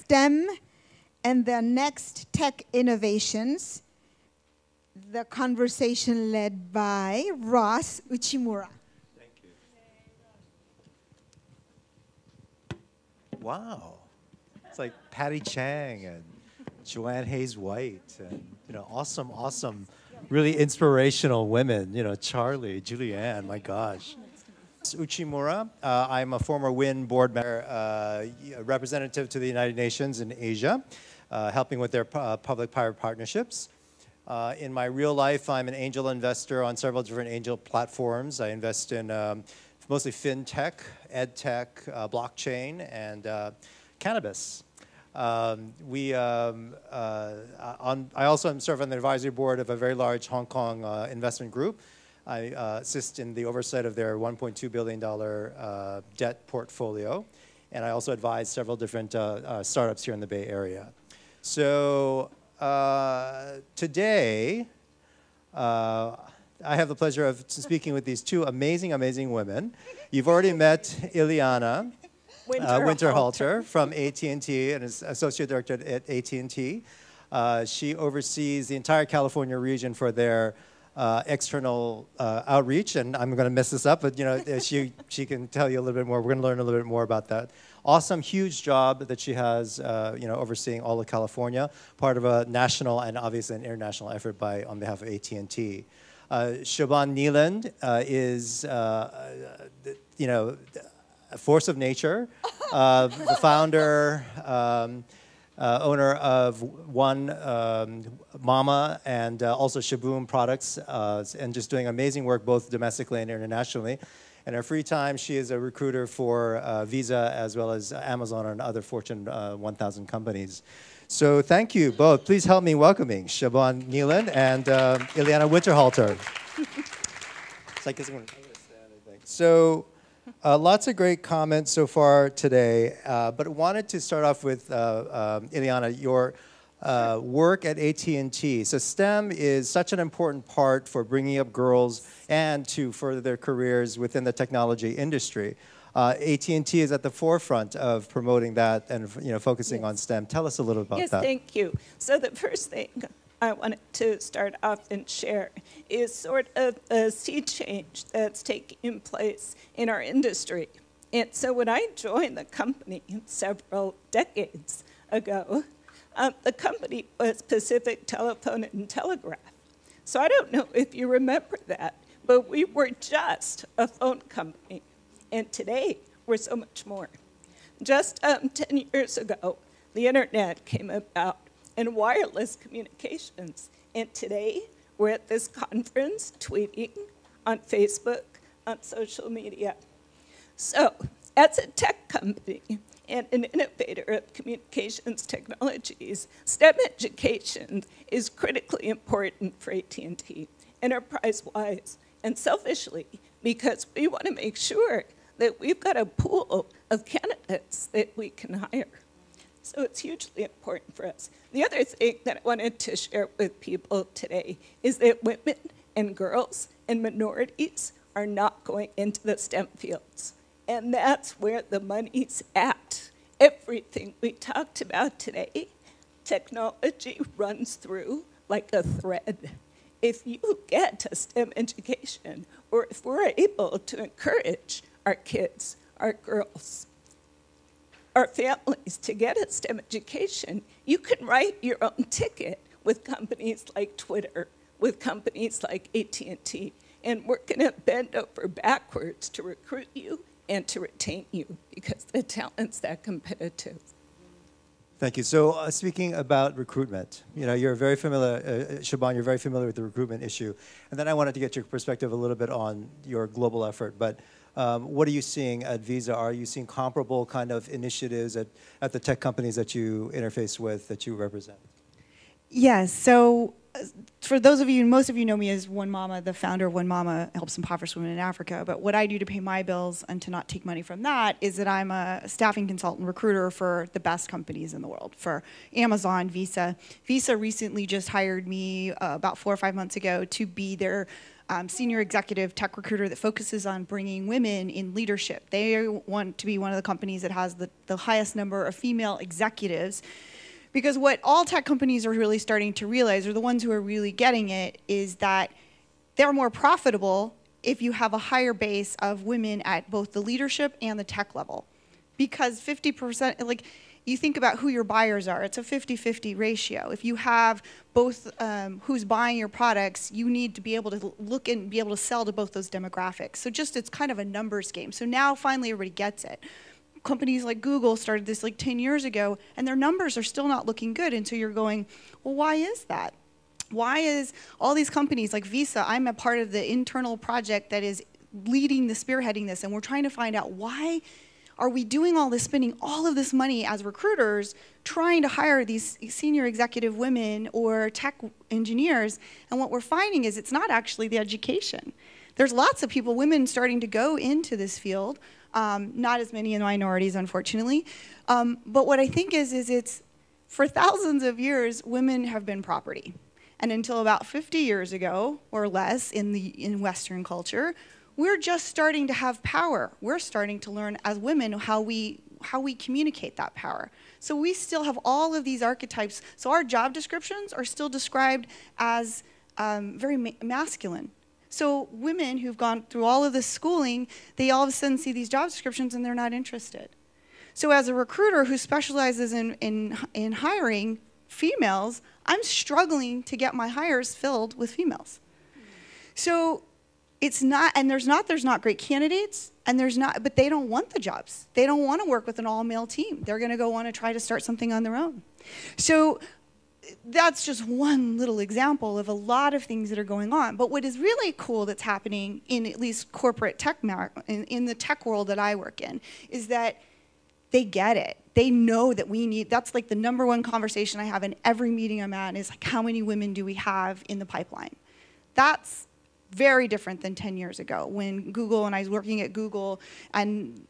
STEM and the next tech innovations. The conversation led by Ross Uchimura. Thank you. Wow. It's like Patty Chang and Joanne Hayes White and awesome, really inspirational women. Charlie, Julianne, my gosh. Uchimura. I'm a former WIN board member, representative to the United Nations in Asia, helping with their public-private partnerships. In my real life, I'm an angel investor on several different angel platforms. I invest in mostly fintech, edtech, blockchain, and cannabis. I also serve on the advisory board of a very large Hong Kong investment group. I assist in the oversight of their $1.2 billion debt portfolio. And I also advise several different startups here in the Bay Area. So today, I have the pleasure of speaking with these two amazing women. You've already met Ileana Winterhalter from AT&T and is Associate Director at AT&T. She oversees the entire California region for their external outreach, and I'm going to mess this up, but she can tell you a little bit more. We're going to learn a little bit more about that. Awesome, huge job that she has, overseeing all of California, part of a national and obviously an international effort on behalf of AT&T. Siobhan Neeland is, a force of nature, the founder, owner of One Mama and also Shaboom products, and just doing amazing work both domestically and internationally. In her free time, she is a recruiter for Visa as well as Amazon and other Fortune 1000 companies. So thank you both. Please help me welcoming Siobhan Neeland and Ileana Winterhalter. So lots of great comments so far today, but I wanted to start off with Ileana, your work at AT&T. So STEM is such an important part for bringing up girls and to further their careers within the technology industry. AT&T is at the forefront of promoting that and focusing on STEM. Tell us a little about that. Yes, thank you. So the first thing I wanted to start off and share is sort of a sea change that's taking place in our industry. And so when I joined the company several decades ago, the company was Pacific Telephone and Telegraph. So I don't know if you remember that, but we were just a phone company. And today, we're so much more. Just 10 years ago, the internet came about and wireless communications. And today, we're at this conference, tweeting, on Facebook, on social media. So, as a tech company and an innovator of communications technologies, STEM education is critically important for AT&T, enterprise-wise and selfishly, because we want to make sure that we've got a pool of candidates that we can hire. So it's hugely important for us. The other thing that I wanted to share with people today is that women and girls and minorities are not going into the STEM fields. And that's where the money's at. Everything we talked about today, technology runs through like a thread. If you get a STEM education, or if we're able to encourage our kids, our girls, our families to get a STEM education, you can write your own ticket with companies like Twitter, with companies like AT&T, and we're going to bend over backwards to recruit you and to retain you because the talent's that competitive. Thank you. So speaking about recruitment, you're very familiar, Siobhan, you're very familiar with the recruitment issue. And then I wanted to get your perspective a little bit on your global effort. But what are you seeing at Visa? Are you seeing comparable kind of initiatives at the tech companies that you interface with, that you represent? Yes. So for those of you, most of you know me as One Mama, the founder of One Mama helps impoverished women in Africa. But what I do to pay my bills and to not take money from that is that I'm a staffing consultant recruiter for the best companies in the world, for Amazon, Visa. Visa recently just hired me about 4 or 5 months ago to be their senior executive tech recruiter that focuses on bringing women in leadership. They want to be one of the companies that has the highest number of female executives. Because what all tech companies are really starting to realize, or the ones who are really getting it, is that they're more profitable if you have a higher base of women at both the leadership and the tech level. Because 50%, like, you think about who your buyers are, it's a 50-50 ratio. If you have both who's buying your products, you need to be able to look and be able to sell to both those demographics. So just, it's kind of a numbers game. So now finally everybody gets it. Companies like Google started this like 10 years ago, and their numbers are still not looking good. And so you're going, well, why is that? Why is all these companies like Visa, I'm a part of the internal project that is leading spearheading this, and we're trying to find out why are we doing all this, spending all of this money as recruiters trying to hire these senior executive women or tech engineers, and what we're finding is it's not actually the education. There's lots of people, women starting to go into this field, not as many in minorities, unfortunately, but what I think is it's, for thousands of years, women have been property. And until about 50 years ago, or less, in Western culture, we're just starting to have power. We're starting to learn as women how we communicate that power. So we still have all of these archetypes. So our job descriptions are still described as very masculine. So women who've gone through all of this schooling, they all of a sudden see these job descriptions and they're not interested. So as a recruiter who specializes in hiring females, I'm struggling to get my hires filled with females. So it's not, and there's not great candidates, and but they don't want the jobs. They don't want to work with an all-male team. They're going to go want to try to start something on their own. So that's just one little example of a lot of things that are going on. But what is really cool that's happening in at least corporate tech, in the tech world that I work in, is that they get it. They know that we need, that's like the #1 conversation I have in every meeting I'm at is like, how many women do we have in the pipeline? That's very different than 10 years ago when Google, and I was working at Google, and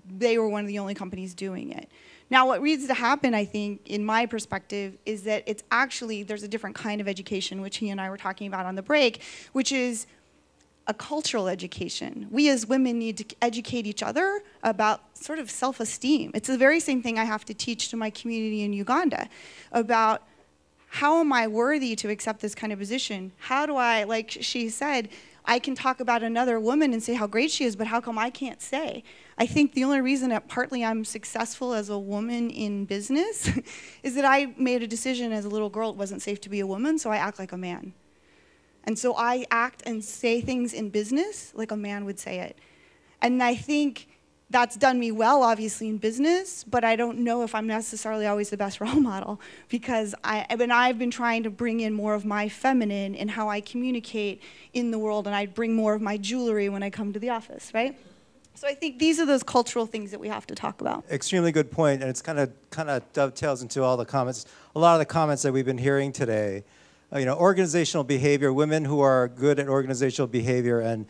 they were one of the only companies doing it. Now what needs to happen, I think, in my perspective, is that it's actually, there's a different kind of education, which he and I were talking about on the break, which is a cultural education. We as women need to educate each other about sort of self-esteem. It's the very same thing I have to teach to my community in Uganda about how am I worthy to accept this kind of position? How do I, like she said, I can talk about another woman and say how great she is, but how come I can't say? I think the only reason that partly I'm successful as a woman in business is that I made a decision as a little girl it wasn't safe to be a woman, so I act like a man. And so I act and say things in business like a man would say it. And I think that's done me well, obviously, in business, but I don't know if I'm necessarily always the best role model because I've been trying to bring in more of my feminine in how I communicate in the world, and I bring more of my jewelry when I come to the office, right? So I think these are those cultural things that we have to talk about. Extremely good point, and it's kind of dovetails into all the comments, a lot of the comments that we've been hearing today. You know, organizational behavior, women who are good at organizational behavior and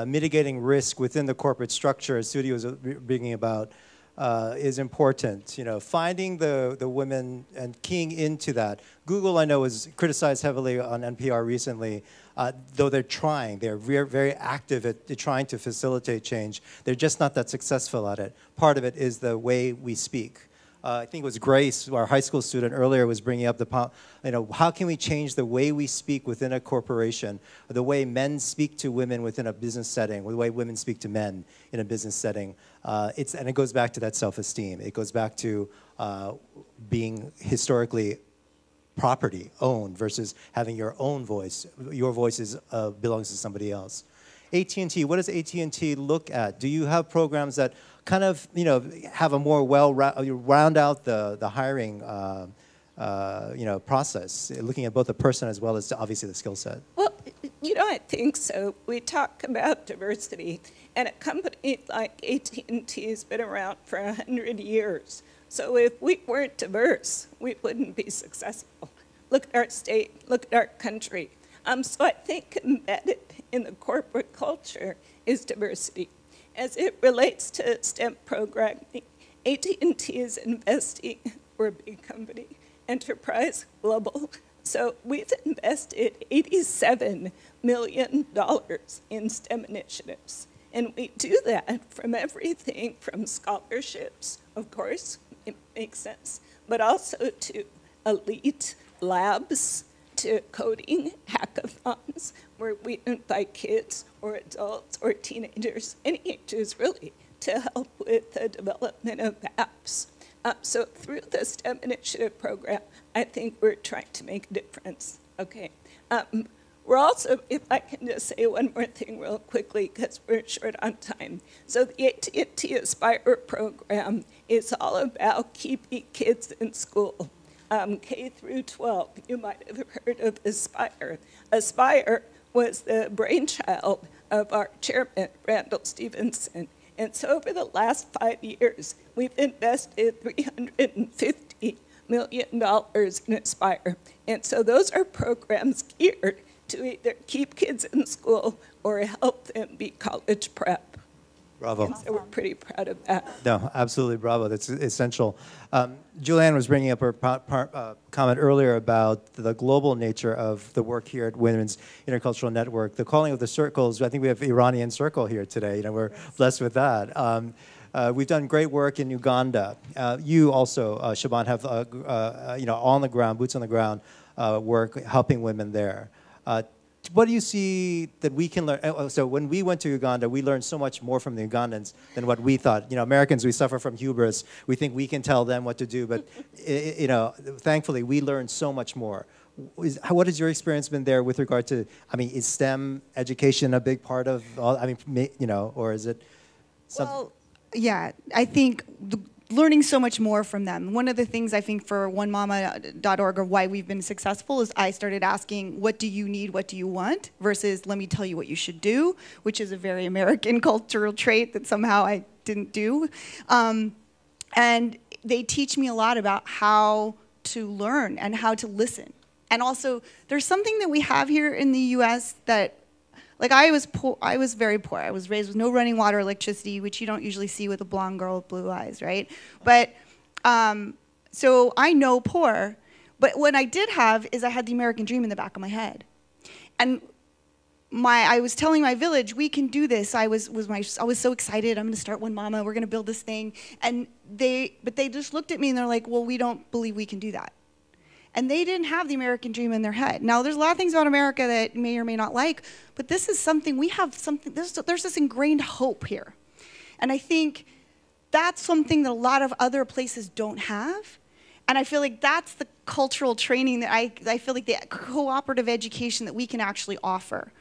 mitigating risk within the corporate structure, as Sudhi was bringing about, is important. You know, finding the women and keying into that. Google, I know, was criticized heavily on NPR recently, though they're trying. They're very active at trying to facilitate change. They're just not that successful at it. Part of it is the way we speak. I think it was Grace, our high school student earlier, was bringing up how can we change the way we speak within a corporation, the way men speak to women within a business setting, the way women speak to men in a business setting. And it goes back to that self-esteem. It goes back to being historically property owned versus having your own voice. Your voice belongs to somebody else. AT&T, what does AT&T look at? Do you have programs that kind of, have a more round out the hiring, process, looking at both the person as well as obviously the skill set? Well, I think so. We talk about diversity, and a company like AT&T has been around for 100 years. So if we weren't diverse, we wouldn't be successful. Look at our state, look at our country. So I think embedded in the corporate culture is diversity. As it relates to STEM programming, AT&T is investing, we're a big company, enterprise, global, So we've invested $87 million in STEM initiatives. And we do that from everything from scholarships, of course, it makes sense, but also to elite labs, to coding hackathons, where we invite kids or adults or teenagers, any ages really, to help with the development of apps. So through the STEM Initiative program, I think we're trying to make a difference. Okay. We're also, if I can just say one more thing real quickly, because we're short on time. So the AT&T Aspire program is all about keeping kids in school, K through 12. You might have heard of Aspire. Aspire was the brainchild of our chairman, Randall Stevenson. And so over the last 5 years, we've invested $350 million in Aspire. And so those are programs geared to either keep kids in school or help them be college prep. Bravo. And so we're pretty proud of that. No, absolutely, bravo. That's essential. Julianne was bringing up her comment earlier about the global nature of the work here at Women's Intercultural Network. The calling of the circles, I think we have Iranian Circle here today. You know, we're blessed with that. We've done great work in Uganda. You also, Shaban, have you know, on the ground, boots on the ground work helping women there. What do you see that we can learn? So when we went to Uganda, we learned so much more from the Ugandans than what we thought. You know, Americans, we suffer from hubris. We think we can tell them what to do, but you know, thankfully, we learned so much more. What has your experience been there with regard to? I mean, is STEM education a big part of all? I mean, you know, or is it? Well, yeah, I think learning so much more from them. One of the things I think for onemama.org or why we've been successful is I started asking, what do you need, what do you want, versus let me tell you what you should do, which is a very American cultural trait that somehow I didn't do. And they teach me a lot about how to learn and how to listen. And also, there's something that we have here in the US that, like, I was poor. I was very poor. I was raised with no running water, electricity, which you don't usually see with a blonde girl with blue eyes, right? But so I know poor. But what I did have is I had the American dream in the back of my head, and I was telling my village, we can do this. I was so excited. I'm going to start One Mama. We're going to build this thing. And they just looked at me and they're like, well, we don't believe we can do that. And they didn't have the American dream in their head. Now, there's a lot of things about America that may or may not like, but this is something, we have something, there's this ingrained hope here. And I think that's something that a lot of other places don't have. And I feel like that's the cultural training that I feel like the cooperative education that we can actually offer.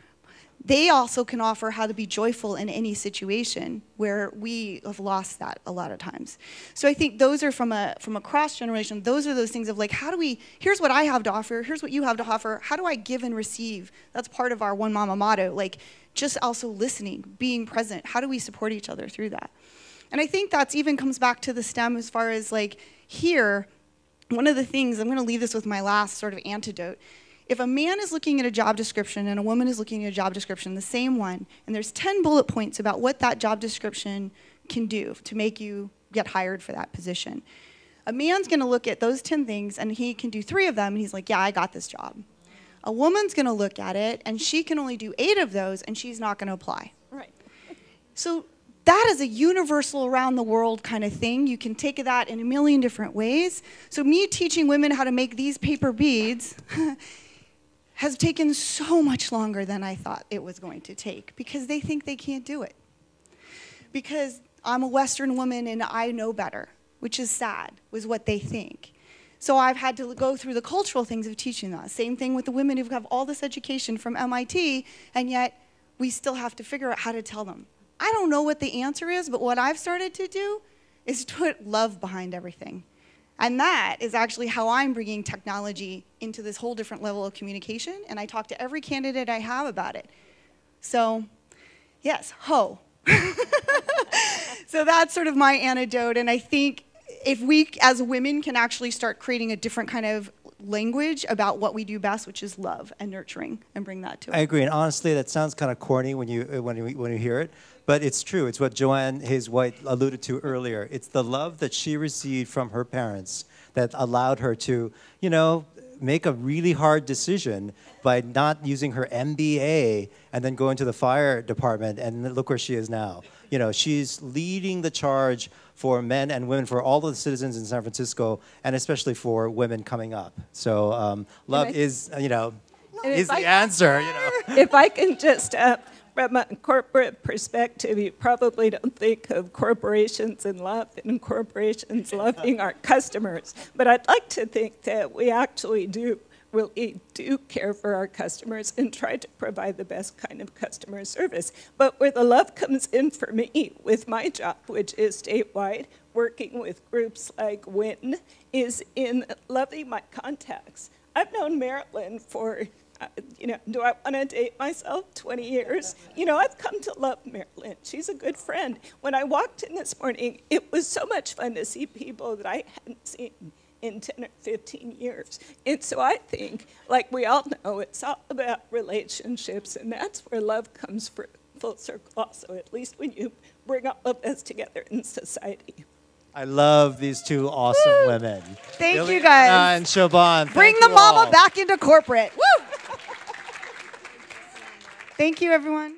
They also can offer how to be joyful in any situation where we have lost that a lot of times. So I think those are from a cross-generation, those are those things of like, how do we, here's what I have to offer, here's what you have to offer, how do I give and receive? That's part of our One Mama motto, like just also listening, being present. How do we support each other through that? And I think that's even comes back to the STEM as far as like here, one of the things, I'm gonna leave this with my last sort of antidote. If a man is looking at a job description and a woman is looking at a job description, the same one, and there's 10 bullet points about what that job description can do to make you get hired for that position. A man's gonna look at those 10 things and he can do 3 of them and he's like, yeah, I got this job. A woman's gonna look at it and she can only do 8 of those and she's not gonna apply. Right. So that is a universal around the world kind of thing. You can take that in a million different ways. So me teaching women how to make these paper beads has taken so much longer than I thought it was going to take because they think they can't do it. Because I'm a Western woman and I know better, which is sad, was what they think. So I've had to go through the cultural things of teaching that. Same thing with the women who have all this education from MIT, and yet we still have to figure out how to tell them. I don't know what the answer is, but what I've started to do is to put love behind everything. And that is actually how I'm bringing technology into this whole different level of communication, and I talk to every candidate I have about it. So, yes, ho. So that's sort of my antidote, and I think if we as women can actually start creating a different kind of language about what we do best, which is love and nurturing, and bring that to it. I agree, and honestly, that sounds kind of corny when you hear it, but it's true. It's what Joanne Hayes White alluded to earlier. It's the love that she received from her parents that allowed her to, you know, make a really hard decision by not using her MBA and then go into the fire department, and look where she is now. You know, she's leading the charge for men and women, for all of the citizens in San Francisco, and especially for women coming up. So love is, you know, is the answer, you know. If I can just, from a corporate perspective, you probably don't think of corporations and love and corporations loving our customers. But I'd like to think that we actually really do care for our customers and try to provide the best kind of customer service. But where the love comes in for me with my job, which is statewide, working with groups like WIN, is in loving my contacts. I've known Marilyn for, you know, do I want to date myself? 20 years. You know, I've come to love Marilyn. She's a good friend. When I walked in this morning, it was so much fun to see people that I hadn't seen in 10 or 15 years. And so I think, like we all know, it's all about relationships, and that's where love comes full circle also, at least when you bring all of us together in society. I love these two awesome women. Thank you, Ileana guys. and Siobhan. Bring thank the you mama all. back into corporate. Woo! Thank you, everyone.